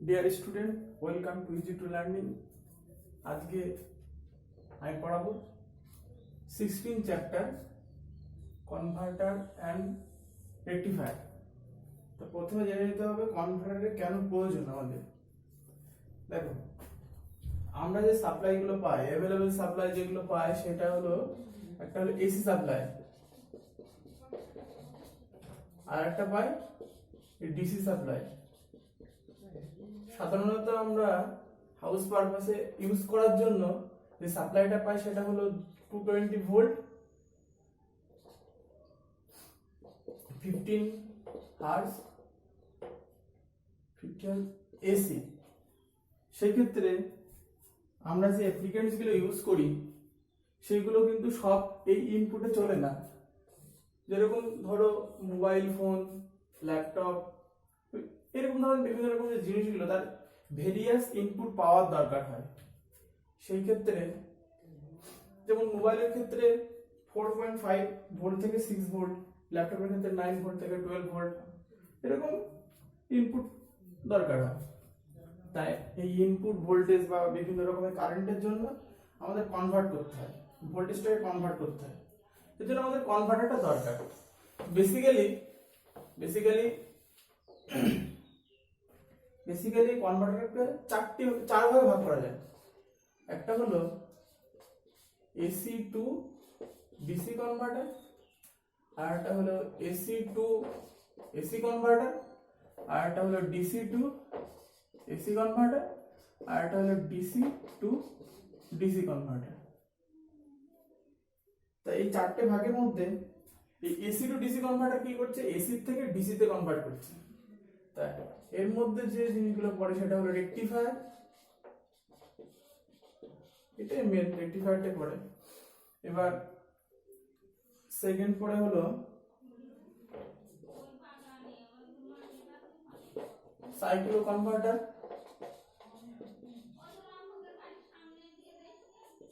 Dear student, welcome to easy to learning. আজকে আমি পড়াবো 16 চ্যাপ্টার কনভার্টার অ্যান্ড রেকটিফায়ার। তো প্রথমে জেনে নিতে হবে কনভার্টারের কেন প্রয়োজন আমাদের। দেখো, আমরা যে সাপ্লাইগুলো পাই, অ্যাভেলেবেল সাপ্লাই যেগুলো পাই, সেটা হলো একটা হলো এসি সাপ্লাই, আর একটা পাই ডিসি সাপ্লাই। সাধারণত আমরা হাউস পারপাসে ইউজ করার জন্য যে সাপ্লাইটা পাই সেটা হলো 220 ভোল্ট 15 হার্জ 15 এসি। সেক্ষেত্রে আমরা যে অ্যাপ্লিকেন্টসগুলো ইউজ করি সেগুলো কিন্তু সব এই ইনপুটে চলে না। যেরকম ধরো মোবাইল ফোন, ল্যাপটপ, এরকম ধরনের বিভিন্ন রকম যে জিনিসগুলো তার ভেরিয়াস ইনপুট পাওয়ার দরকার হয়। সেই ক্ষেত্রে যেমন মোবাইলের ক্ষেত্রে 4.5 ভোল্ট থেকে 6 ভোল্ট, ল্যাপটপের ক্ষেত্রে 9 ভোল্ট থেকে 12 ভোল্ট এরকম ইনপুট দরকার হয়। তাই এই ইনপুট ভোল্টেজ বা বিভিন্ন রকমের কারেন্টের জন্য আমাদের কনভার্ট করতে হয়, ভোল্টেজটাকে কনভার্ট করতে হয়। এর জন্য আমাদের কনভার্টারটা দরকার। বেসিক্যালি কনভার্টারকে চার ভাগে ভাগ করা যায়। একটা হলো এসি টু ডিসি কনভার্টার, আর একটা হলো এসি টু এসি কনভার্টার, আর একটা হলো ডিসি টু এসি কনভার্টার, আর একটা হলো ডিসি টু ডিসি কনভার্টার। তাই এই চারটে ভাগের মধ্যে এই এসি টু ডিসি কনভার্টার কি করছে, এসি থেকে ডিসি তে কনভার্ট করছে। তাই এর মধ্যে যে জিনিসগুলো পড়ে সেটা হলো রেকটিফায়ার, এটাই মেন, রেকটিফায়ারটা পড়ে। এবার সেকেন্ড পড়ে হলো সাইক্লো কনভার্টার,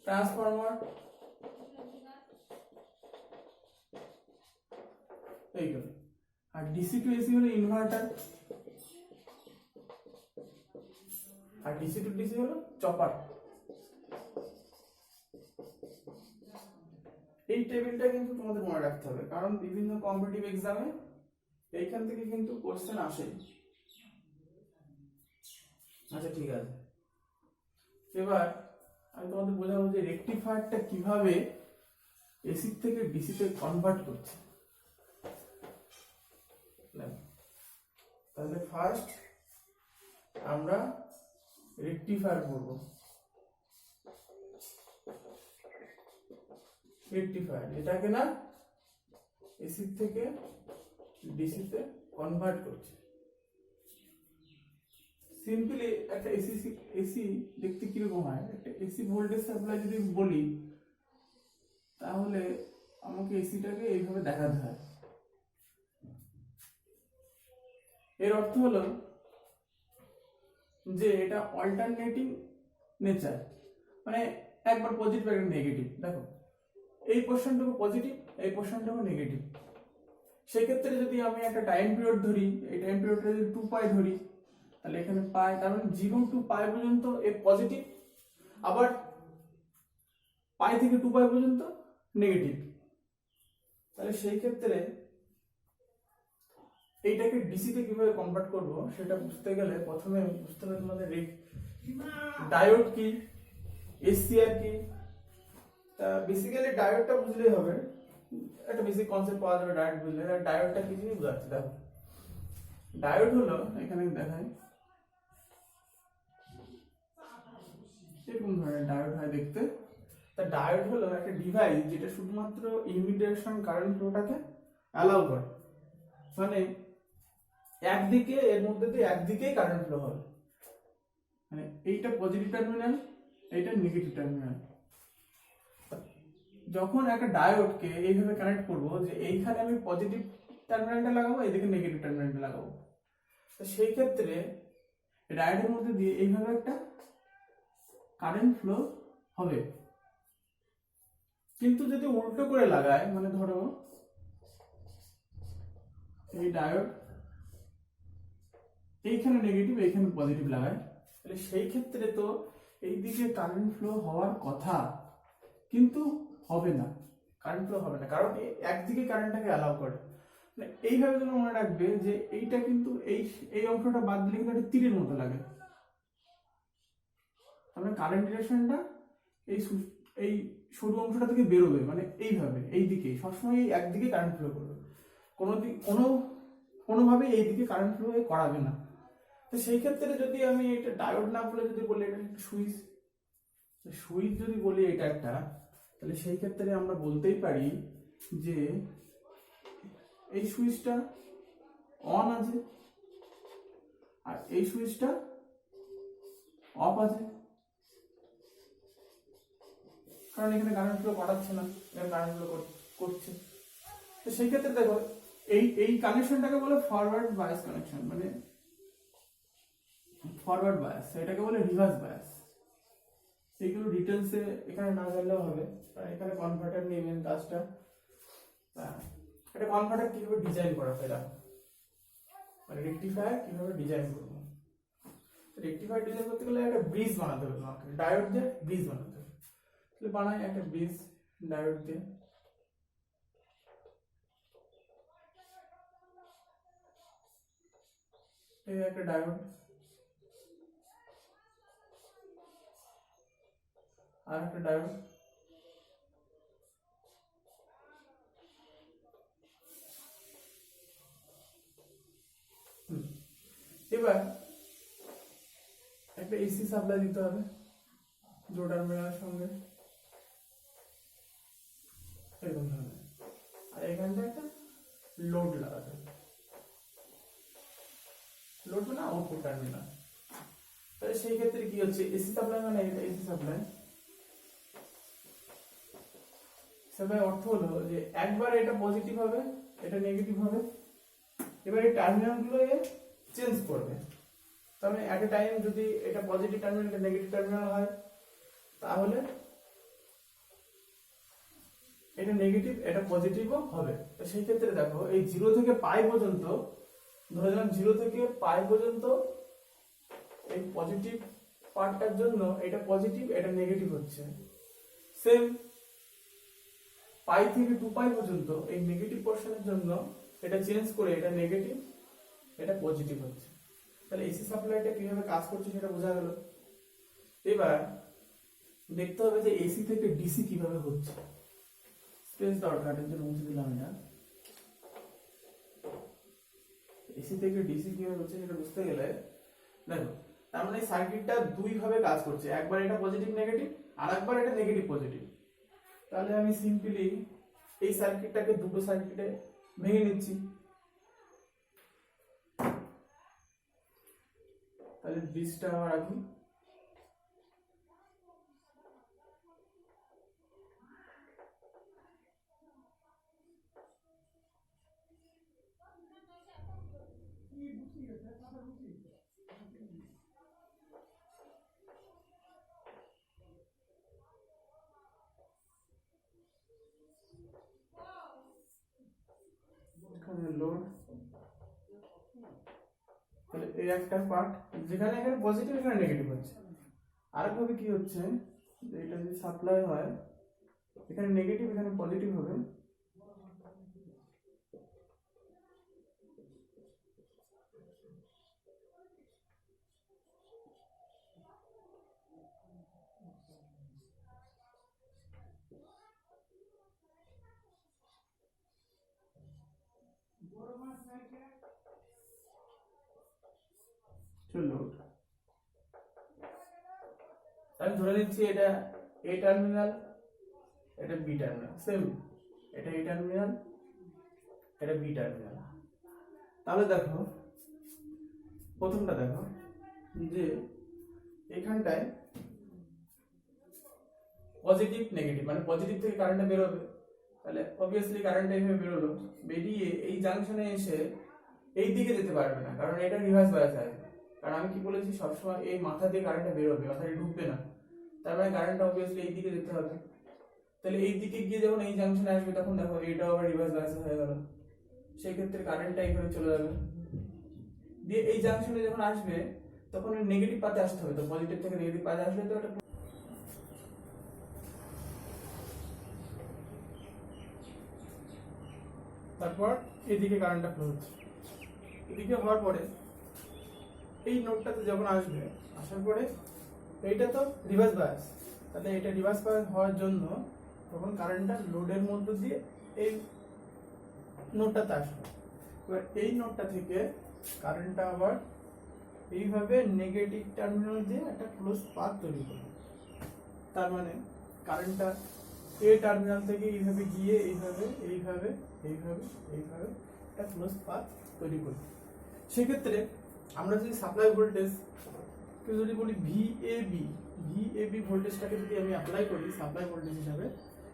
ট্রান্সফরমার, এইগুলো। আর ডিসি টু এসি হলো ইনভার্টার, আর ডিসি টু ডিসি হলো চপার। এই টেবিলটা কিন্তু তোমাদের মনে রাখতে হবে, কারণ বিভিন্ন কম্পিটিটিভ এক্সামে এইখান থেকে কিন্তু কোশ্চেন আসে। আচ্ছা, ঠিক আছে। এবার আমি তোমাদের বোঝাবো যে রেকটিফায়ারটা কিভাবে এসি থেকে ডিসি তে কনভার্ট করছে। তাহলে ফার্স্ট আমরা রেকটিফায়ার করব। রেকটিফায়ার এটাকে না এসি থেকে ডিসি তে কনভার্ট করছে। সিম্পলি একটা এসি দেখতে কিরকম হয়, একটা এসি ভোল্টেজ সাপ্লাই যদি বলি তাহলে আমাকে এসিটাকে এইভাবে দেখাতে হয়। এর অর্থ হলো যে এটা অল্টারনেটিং নেচার, মানে একবার পজিটিভ একবার নেগেটিভ। দেখো, এই পোর্শনটুকু পজিটিভ, এই পোর্শনটুকু নেগেটিভ। সেক্ষেত্রে যদি আমি একটা টাইম পিরিয়ড ধরি, এই টাইম পিরিয়ডটা যদি 2π ধরি, তাহলে এখানে পাই, তার মানে 0 to π পর্যন্ত এ পজিটিভ, আবার π থেকে 2π পর্যন্ত নেগেটিভ। তাহলে সেই ক্ষেত্রে এইটাকে ডিসিতে কিভাবে কনভার্ট করব সেটা বুঝতে গেলে প্রথমে বুঝতে হবে তোমাদের ডায়োড কি, এসসিআর কি। তা বেসিক্যালি ডায়োডটা বুঝলেই হবে, একটা বেসিক কনসেপ্ট পাওয়া যাবে ডায়োড বুঝলে। ডায়োডটা কি জিনিস বোঝাচ্ছি। দেখো, ডায়োড হলো, এখানে দেখাই, এরকম ধরনের ডায়োড হয় দেখতে। তা ডায়োড হলো একটা ডিভাইস যেটা শুধুমাত্র ইউনিডিরেকশন কারেন্ট ফ্লোটাকে অ্যালাউ করে, মানে একদিকে, এর মধ্যে দিয়ে একদিকেই কারেন্ট ফ্লো হবে, মানে এইটা পজিটিভ টার্মিনাল, এইটা নেগেটিভ টার্মিনাল। যখন একটা ডায়োডকে এইভাবে কানেক্ট করব যে এইখানে আমি পজিটিভ টার্মিনালটা লাগাবো, এইদিকে নেগেটিভ টার্মিনালটা লাগাবো, তো সেই ক্ষেত্রে ডায়োডের মধ্যে দিয়ে এইভাবে একটা কারেন্ট ফ্লো হবে। কিন্তু যদি উল্টো করে লাগায়, মানে ধরো এই ডায়োড এইখানে নেগেটিভ এইখানে পজিটিভ লাগায়, তাহলে সেই ক্ষেত্রে তো এই দিকে কারেন্ট ফ্লো হওয়ার কথা, কিন্তু হবে না, কারেন্ট ফ্লো হবে না, কারণ একদিকে কারেন্টটাকে অ্যালাউ করে। মানে এইভাবে তুমি মনে রাখবে যে এইটা কিন্তু এই এই অংশটা বাদ দিলে কিন্তু একটা তীরের মতো লাগে। তাহলে কারেন্ট ডিরেকশনটা এই এই সরু অংশটা থেকে বেরোবে, মানে এইভাবে এই দিকে সবসময় এই একদিকে কারেন্ট ফ্লো করবে, কোনোভাবেই এই দিকে কারেন্ট ফ্লো করাবে না। তো সেই ক্ষেত্রে যদি আমি এটা ডায়োড না বলে যদি বলি এটা একটা সুইচ, সুইচ যদি বলি এটা একটা, তাহলে সেই ক্ষেত্রে আমরা বলতেই পারি যে এই সুইচটা অন আছে আর এই সুইচটা অফ আছে, কারণ এখানে কারেন্ট ফ্লো করাচ্ছে না, এখানে কারেন্ট ফ্লো করছে। তো সেই ক্ষেত্রে দেখো এই কানেকশনটাকে বলে ফরওয়ার্ড বায়াস কানেকশন, মানে ফরওয়ার্ড বায়াস, এটাকে বলে রিভার্স বায়াস। এইগুলো ডিটেলসে এখানে না জানলেও হবে, কারণ এখানে কনভার্টার নিয়ে মেন কাজটা। এটা কনভার্টার কিভাবে ডিজাইন করা হয়, মানে রেকটিফায়ার কিভাবে ডিজাইন করবো। রেকটিফায়ার ডিজাইন করতে গেলে একটা ব্রিজ বানাতে হবে, তোমাকে ডায়োড দিয়ে ব্রিজ বানাতে হবে। তাহলে বানাই একটা ব্রিজ ডায়োড দিয়ে। এই একটা ডায়োড আর একটা ডায়োড, এবার একটা এসি সাপ্লাই দিতে হবে জো টার্মিনালের সঙ্গে, এরকম ধরনের, আর এখানটা একটা লোড লাগাতে হবে, লোড মানে আউটপুট টার্মিনাল। তাহলে সেই ক্ষেত্রে কি হচ্ছে, এসি সাপ্লাই মানে এসি সাপ্লাই, সাপ্লাই অর্থ হলো যে একবার এটা পজিটিভ হবে এটা নেগেটিভ হবে, এবার এই টার্মিনাল গুলো চেঞ্জ করবে। তাহলে এট এ টাইম যদি এটা পজিটিভ টার্মিনাল এটা নেগেটিভ টার্মিনাল হয়, তাহলে এটা নেগেটিভ এটা পজিটিভও হবে। তো সেই ক্ষেত্রে দেখো এই 0 থেকে পাই পর্যন্ত, ধরে নিলাম 0 থেকে পাই পর্যন্ত এই পজিটিভ পার্টটার জন্য এটা পজিটিভ এটা নেগেটিভ হচ্ছে, সেম পাই থেকে 2 পাই পর্যন্ত এই নেগেটিভ পোরশনের জন্য এটা চেঞ্জ করে এটা নেগেটিভ এটা পজিটিভ হচ্ছে। তাহলে এসি সাপ্লাইটা কিভাবে কাজ করছে সেটা বোঝা গেল। এবার দেখতে হবে যে এসি থেকে ডিসি কিভাবে হচ্ছে। স্পেস দরকারের জন্য মুছে দিলাম এটা। এসি থেকে ডিসি কিভাবে হচ্ছে সেটা বুঝতে গেলে দেখো, তার মানে সার্কিটটা দুই ভাবে কাজ করছে, একবার এটা পজিটিভ নেগেটিভ আর একবার এটা নেগেটিভ পজিটিভ। তাহলে আমি সিম্পলি এই সার্কিটটাকে দুটো সার্কিটে ভেঙে নিচ্ছি। তাহলে ব্রিজটা আমার রাখি, লোড। তাহলে এই একটা পার্ট যেখানে এখানে পজিটিভ এখানে নেগেটিভ হচ্ছে। আরেকভাবে কি হচ্ছে, যে এটা যদি সাপ্লাই হয় এখানে নেগেটিভ এখানে পজিটিভ হবে, লোড। আমি ধরে নিচ্ছি এটা এ টার্মিনাল এটা বি টার্মিনাল, সেম এটা এ টার্মিনাল এটা বি টার্মিনাল। তাহলে দেখো প্রথমটা দেখো যে এখানটায় পজিটিভ নেগেটিভ, মানে পজিটিভ থেকে কারেন্টটা বেরোবে, তাহলে অবভিয়াসলি কারেন্টটা এইভাবে বেরোলো, বেরিয়ে এই জাংশনে এসে এই দিকে যেতে পারবে না, কারণ এটা রিভার্স বায়াস আছে। কারণ আমি কি বলেছি সবসময় এই মাথা দিয়ে কারেন্টটা বেরোবে, মাথায় ঢুকবে না, তার মানে কারেন্টটা অবভিয়াসলি এই দিকে যেতে হবে। তাহলে এই দিকে গিয়ে যখন এই জাংশনে আসবে তখন দেখো এটাও আবার রিভার্স বায়াস হয়ে গেল, সেই ক্ষেত্রে কারেন্টটা এইভাবে চলে যাবে, দিয়ে এই জাংশনে যখন আসবে তখন নেগেটিভ পাতে আসতে হবে, তো পজিটিভ থেকে নেগেটিভ পাতে আসলে তো এটা তারপর এদিকে কারেন্টটা ফ্লো হচ্ছে, এদিকে হওয়ার পরে এই নোডটাতে যখন আসবে, আসার পরে এইটা তো রিভার্স বায়াস, তাহলে এটা রিভার্স বায়াস হওয়ার জন্য তখন কারেন্টটা লোডের মধ্য দিয়ে এই নোডটাতে আসবে। এবার এই নোডটা থেকে কারেন্টটা আবার এইভাবে নেগেটিভ টার্মিনাল দিয়ে একটা ক্লোজ পাথ তৈরি করবে। তার মানে কারেন্টটা এ টার্মিনাল থেকে এইভাবে গিয়ে এইভাবে এইভাবে এইভাবে এইভাবে একটা ক্লোজ পাথ তৈরি করবে। সেক্ষেত্রে আমরা যদি সাপ্লাই ভোল্টেজ কেউ যদি বলি ভিএবি ভোল্টেজটাকে যদি আমি অ্যাপ্লাই করি সাপ্লাই ভোল্টেজ হিসাবে,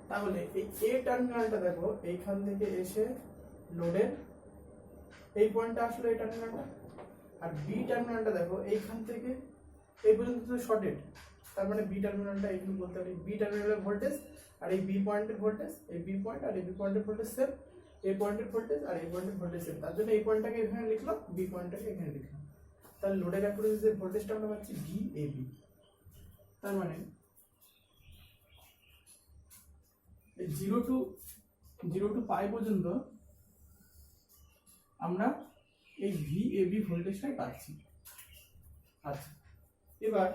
তাহলে এই এ টার্মিনালটা দেখো এইখান থেকে এসে লোডের এই পয়েন্টটা আসলে এই টার্মিনালটা, আর বি টার্মিনালটা দেখো এইখান থেকে এই পর্যন্ত তো শর্টেড, তার মানে বি টার্মিনালটা এইখানে বলতে পারি বি টার্মিনালের ভোল্টেজ আর এই বি পয়েন্টের ভোল্টেজ, এই বি পয়েন্ট আর এই বি পয়েন্টের ভোল্টেজ সেম, এই পয়েন্টের ভোল্টেজ আর এই পয়েন্টের ভোল্টেজ সেম, তার জন্য এই পয়েন্টটাকে এখানে লিখলাম, বি পয়েন্টটাকে এখানে লিখলাম। তাহলে লোডের অ্যাক্রস যে ভোল্টেজটা আমরা পাচ্ছি ভিএবি। তার মানে 0 টু পাই পর্যন্ত আমরা এই ভিএবি ভোল্টেজটাই পাচ্ছি। আচ্ছা, এবার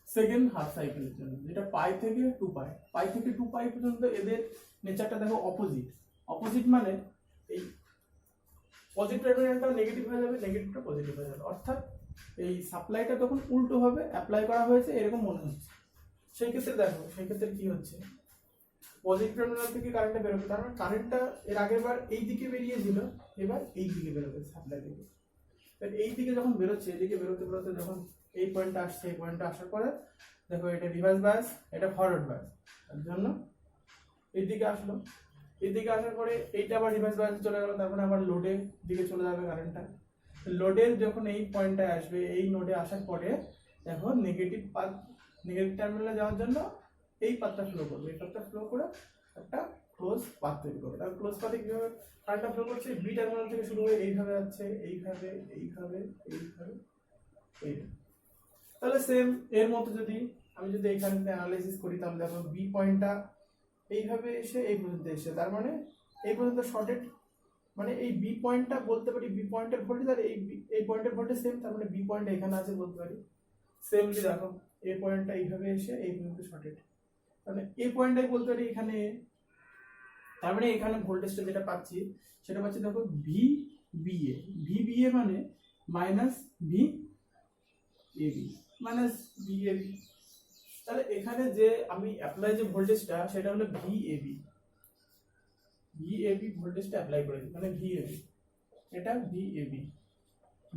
সেকেন্ড হাফ সাইকেলের জন্য যেটা পাই থেকে 2 পাই, পাই থেকে 2 পাই পর্যন্ত এদের নেচারটা দেখো অপোজিট মানে এই পজিটিভ টার্মিনালটা নেগেটিভ হয়ে যাবে, নেগেটিভটা পজিটিভ হয়ে যাবে, অর্থাৎ এই সাপ্লাইটা তখন উল্টো ভাবে অ্যাপ্লাই করা হয়েছে এরকম মনে হচ্ছে। সেই ক্ষেত্রে দেখো সেই ক্ষেত্রে কি হচ্ছে, পজিটিভ টার্মিনাল থেকে কারেন্টটা বেরোবে, তার মানে কারেন্টটা এর আগের বার এই দিকে বেরিয়েছিল, এবার এই দিকে বেরোবে সাপ্লাই থেকে। এই দিকে যখন বেরোচ্ছে, এদিকে বেরোতে বেরোতে যখন এই পয়েন্টটা আসছে, এই পয়েন্টটা আসার পরে দেখো এটা রিভার্স বায়াস, এটা ফরওয়ার্ড বায়াস, তার জন্য এই দিকে আসলো, এই দিকে আসার পরে এইটা আবার রিভার্স বায়াসে চলে গেল, তারপরে আবার লোডের দিকে চলে যাবে কারেন্টটা। লোডের যখন এই পয়েন্টটায় আসবে, এই নোডে আসার পরে দেখো নেগেটিভ টার্মিনালে যাওয়ার জন্য এই পাথটা ফ্লো করবে, এই পাথটা ফ্লো করে একটা ক্লোজ পাথ তৈরি করবে। আর ক্লোজ পাথে কিভাবে কারেন্টটা ফ্লো করছে, বি টার্মিনাল থেকে শুরু হয়ে এইভাবে যাচ্ছে, এইভাবে এইভাবে এইভাবে এইভাবে। তাহলে সেম এর মতো যদি আমি এইখান থেকে অ্যানালাইসিস করি, তাহলে দেখো বি পয়েন্টটা এইভাবে এসে এই পর্যন্ত এসে, তার মানে এই পর্যন্ত শর্টেড, মানে এই বি পয়েন্টটা বলতে পারি বি পয়েন্টের ভোল্টেজ আর এই পয়েন্টের ভোল্টেজ সেম, তার মানে বি পয়েন্ট এখানে আছে বলতে পারি। সেমলি দেখো এই পয়েন্টটা এইভাবে এসে এই পর্যন্ত শর্টেড, মানে এই পয়েন্টটাই বলতে পারি এখানে, তার মানে এখানে ভোল্টেজটা যেটা পাচ্ছি সেটা পাচ্ছি দেখো ভিবিএ মানে মাইনাস ভিএবি মাইনাস ভিএবি। তাহলে এখানে যে আমি অ্যাপ্লাই যে ভোল্টেজটা সেটা হলো ভিএবি ভোল্টেজটা অ্যাপ্লাই করেছি, মানে ভিএবি, এটা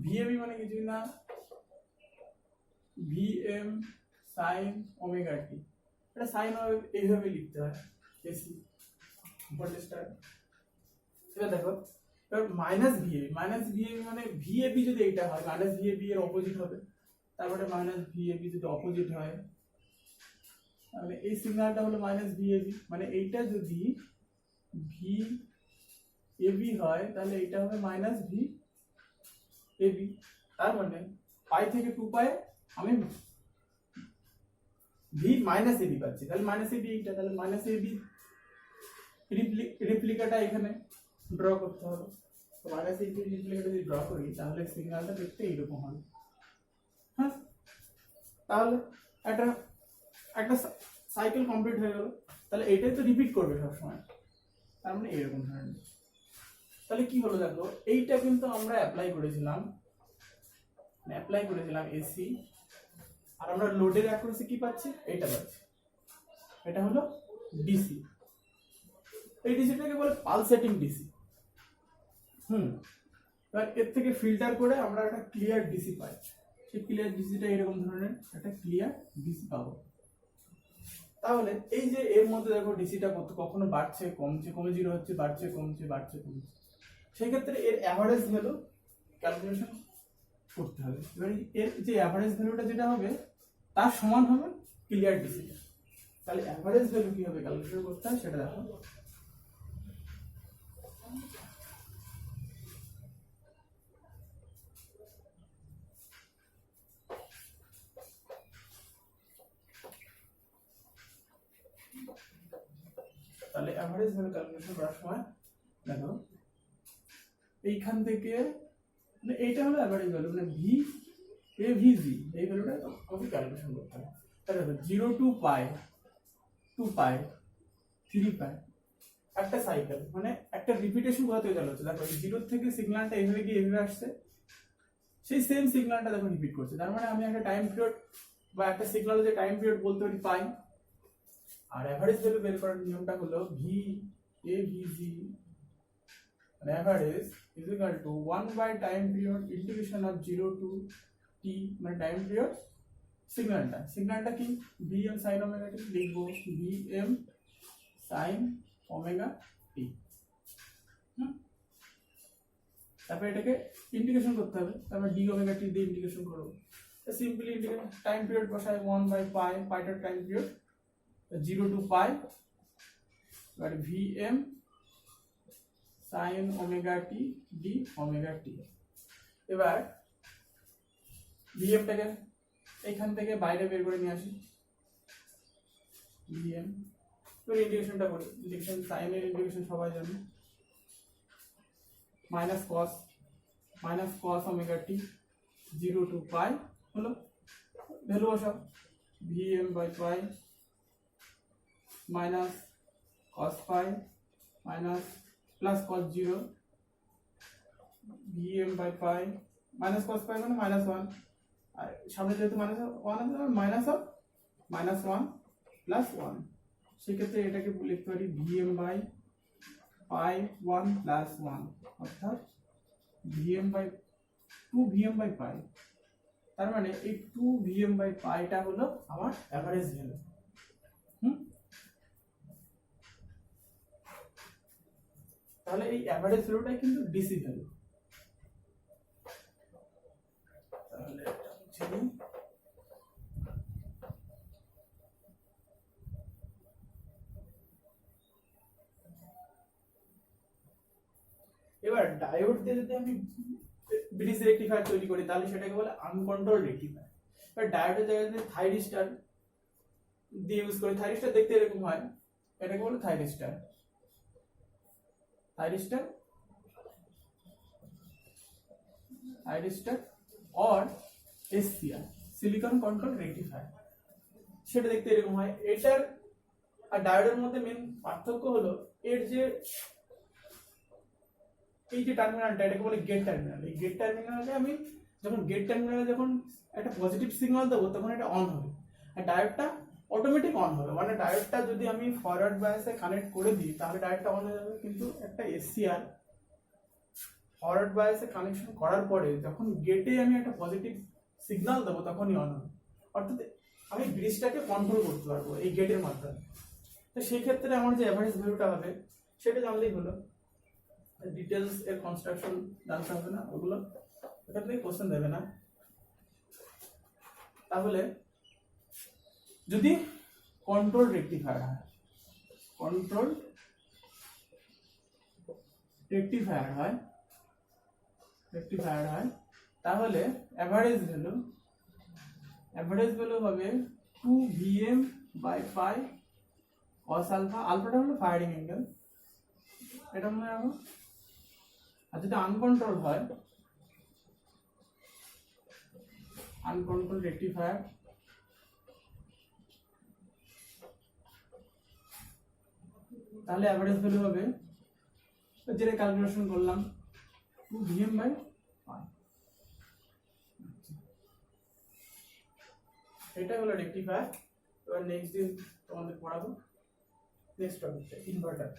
ভিএবি মানে কিছুই না ভিএম সাইন ওমেগা টি, এটা সাইন এইভাবে লিখতে হয় এসি ভোল্টেজটা। এবার দেখো এবার মাইনাস ভিএবি মানে ভিএবি যদি এইটা হয় মাইনাস ভিএবি এর অপোজিট হবে, তারপরে মাইনাস ভিএবি যদি অপোজিট হয় মানে এই সিগন্যালটা হলো মাইনাস ভিএবি, মানে এইটা যদি ভিএবি হয় তাহলে এটা হবে মাইনাস ভিএবি। তার মানে পাই থেকে 2 পাই আমি ভি মাইনাস এবি পাচ্ছি, তাহলে মাইনাস এবি এইটা, তাহলে মাইনাস এবি রিপ্লিকাটা এখানে ড্র করতে হবে। তো মাইনাস এবি রিপ্লিকাটা যদি ড্র করি তাহলে সিগন্যালটা দেখতে এইরকম হবে। হ্যাঁ, তাহলে একটা সাইকেল কমপ্লিট হয়ে গেল, তাহলে এটাই তো রিপিট করবে সবসময়, তার মানে এরকম ধরনের। তাহলে কি হলো দেখো, এইটা কিন্তু আমরা অ্যাপ্লাই করেছিলাম এসি, আর আমরা লোডের অ্যাক্রসে কি পাচ্ছি, এইটা পাচ্ছি, এটা হলো ডিসি। এই ডিসিটাকে বলে পালসেটিং ডিসি। এবার এর থেকে ফিল্টার করে আমরা একটা ক্লিয়ার ডিসি পাই, সেই ক্লিয়ার ডিসিটা এরকম ধরনের একটা ক্লিয়ার ডিসি পাবো। তাহলে এই যে এর মধ্যে দেখো ডিসিটা কখনো বাড়ছে কমছে, কমে 0 হচ্ছে, বাড়ছে কমছে, বাড়ছে কমছে, সেই ক্ষেত্রে এর অ্যাভারেজ ভ্যালু ক্যালকুলেশন করতে হবে। এবার এর যে অ্যাভারেজ ভ্যালুটা যেটা হবে তার সমান হবে ক্লিয়ার ডিসিটা। তাহলে অ্যাভারেজ ভ্যালু কি হবে ক্যালকুলেশন করতে হয় সেটা দেখো। অ্যাভারেজ ভ্যালু ক্যালকুলেশন করার সময় দেখো এইখান থেকে মানে এইটা হলো অ্যাভারেজ ভ্যালু, মানে ভি এ ভি জি, এই ভ্যালুটা আমাকে ক্যালকুলেশন করতে হবে। তাহলে দেখো 0 টু পাই, 2 পাই, 3 পাই, একটা সাইকেল, মানে একটা রিপিটেশন কোথা থেকে চালু হচ্ছে। দেখো 0 থেকে সিগন্যালটা এইভাবে গিয়ে এইভাবে আসছে, সেই সেম সিগন্যালটা দেখো রিপিট করছে। তার মানে আমি একটা টাইম পিরিয়ড বা একটা সিগন্যালের যে টাইম পিরিয়ড বলতে পারি পাই। আর অ্যাভারেজ ভ্যালু বের করার নিয়মটা হলো V A V G average is equal to 1 by time period integration of 0 to T, মানে টাইম পিরিয়ড সিগন্যালটা কি V M sine omega T, লিখবো V M sine omega T. তারপরে এটাকে ইন্টিগ্রেশন করতে হবে, তারপরে ডি ওমেগা টি দিয়ে ইন্টিগ্রেশন করবো। সিম্পলি ইন্টিগ্রেশন টাইম পিরিয়ড বসাই 1 বাই পাই, পাইটার টাইম পিরিয়ড 0 টু পাই, এবার V M sine omega T D omega T. এবার ভি এমটাকে এইখান থেকে বাইরে বের করে নিয়ে আসি, ভি এম। এবার ইন্টিগ্রেশনটা করি, ইন্টিগ্রেশন সাইনের ইন্টিগ্রেশন সবাই জানে, minus cos omega T 0 to pi হলো, ভ্যালু বসাও V M by pi minus cos pi minus plus cos 0, V M by pi minus cos pi মানে মাইনাস 1, আর সামনে যেহেতু মাইনাস 1 আছে মাইনাস 1 প্লাস 1, সেক্ষেত্রে এটাকে লিখতে পারি V M by pi 1 plus 1, অর্থাৎ vm by 2 vm by pi. তার মানে এই 2 vm বাই পাইটা হলো আমার অ্যাভারেজ ভ্যালু। তাহলে এই অ্যাভারেজ ভ্যালুটাই কিন্তু ডিসি ভ্যালু। তাহলে এটা হচ্ছে এবার ডায়োড দিয়ে যদি আমি ব্রিজ রেকটিফায়ার তৈরি করি তাহলে সেটাকে বলে আনকন্ট্রোল রেকটিফায়ার। এবার ডায়োডের জায়গায় যদি থাইরিস্টার দিয়ে ইউজ করি, থাইরিস্টার দেখতে এরকম হয়, এটাকে বলে thyristor or SCR, silicon controlled rectifier, সেটা দেখতে এরকম হয়। এটার আর ডায়োডের মধ্যে মেন পার্থক্য হলো এর যে এই যে টার্মিনালটা, এটাকে বলে গেট টার্মিনাল। এই গেট টার্মিনালে আমি যখন একটা পজিটিভ সিগন্যাল দেবো তখন এটা অন হবে, আর ডায়োডটা অটোমেটিক অন হবে। মানে ডায়োডটা যদি আমি ফরওয়ার্ড বায়াসে কানেক্ট করে দিই তাহলে ডায়োডটা অন হয়ে যাবে, কিন্তু একটা এসসিআর ফরওয়ার্ড বায়াসে কানেকশন করার পরে যখন গেটে আমি একটা পজিটিভ সিগন্যাল দেবো তখনই অন হবে, অর্থাৎ আমি ব্রিজটাকে কন্ট্রোল করতে পারবো এই গেটের মাধ্যমে। তো সেই ক্ষেত্রে আমার যে অ্যাভারেজ ভ্যালুটা হবে সেটা জানলেই হলো, ডিটেলস এর কনস্ট্রাকশন জানতে হবে না, ওগুলো এখান থেকে কোশ্চেন দেবে না। তাহলে যদি কন্ট্রোল রেকটিফায়ার হয় তাহলে অ্যাভারেজ ভ্যালু হবে 2 vm by pi cos alpha, আলফাটা হলো ফায়ারিং অ্যাঙ্গেল, এটা মনে রাখো। আর যদি আনকন্ট্রোল হয়, আনকন্ট্রোল রেকটিফায়ার, তাহলে অ্যাভারেজ ভ্যালু হবে যেটা ক্যালকুলেশন করলাম 2 vm বাই পাই। এটা হলো রেকটিফায়ার। এবার নেক্সট দিন তোমাদের পড়াবো নেক্সট টপিকটা ইনভার্টার।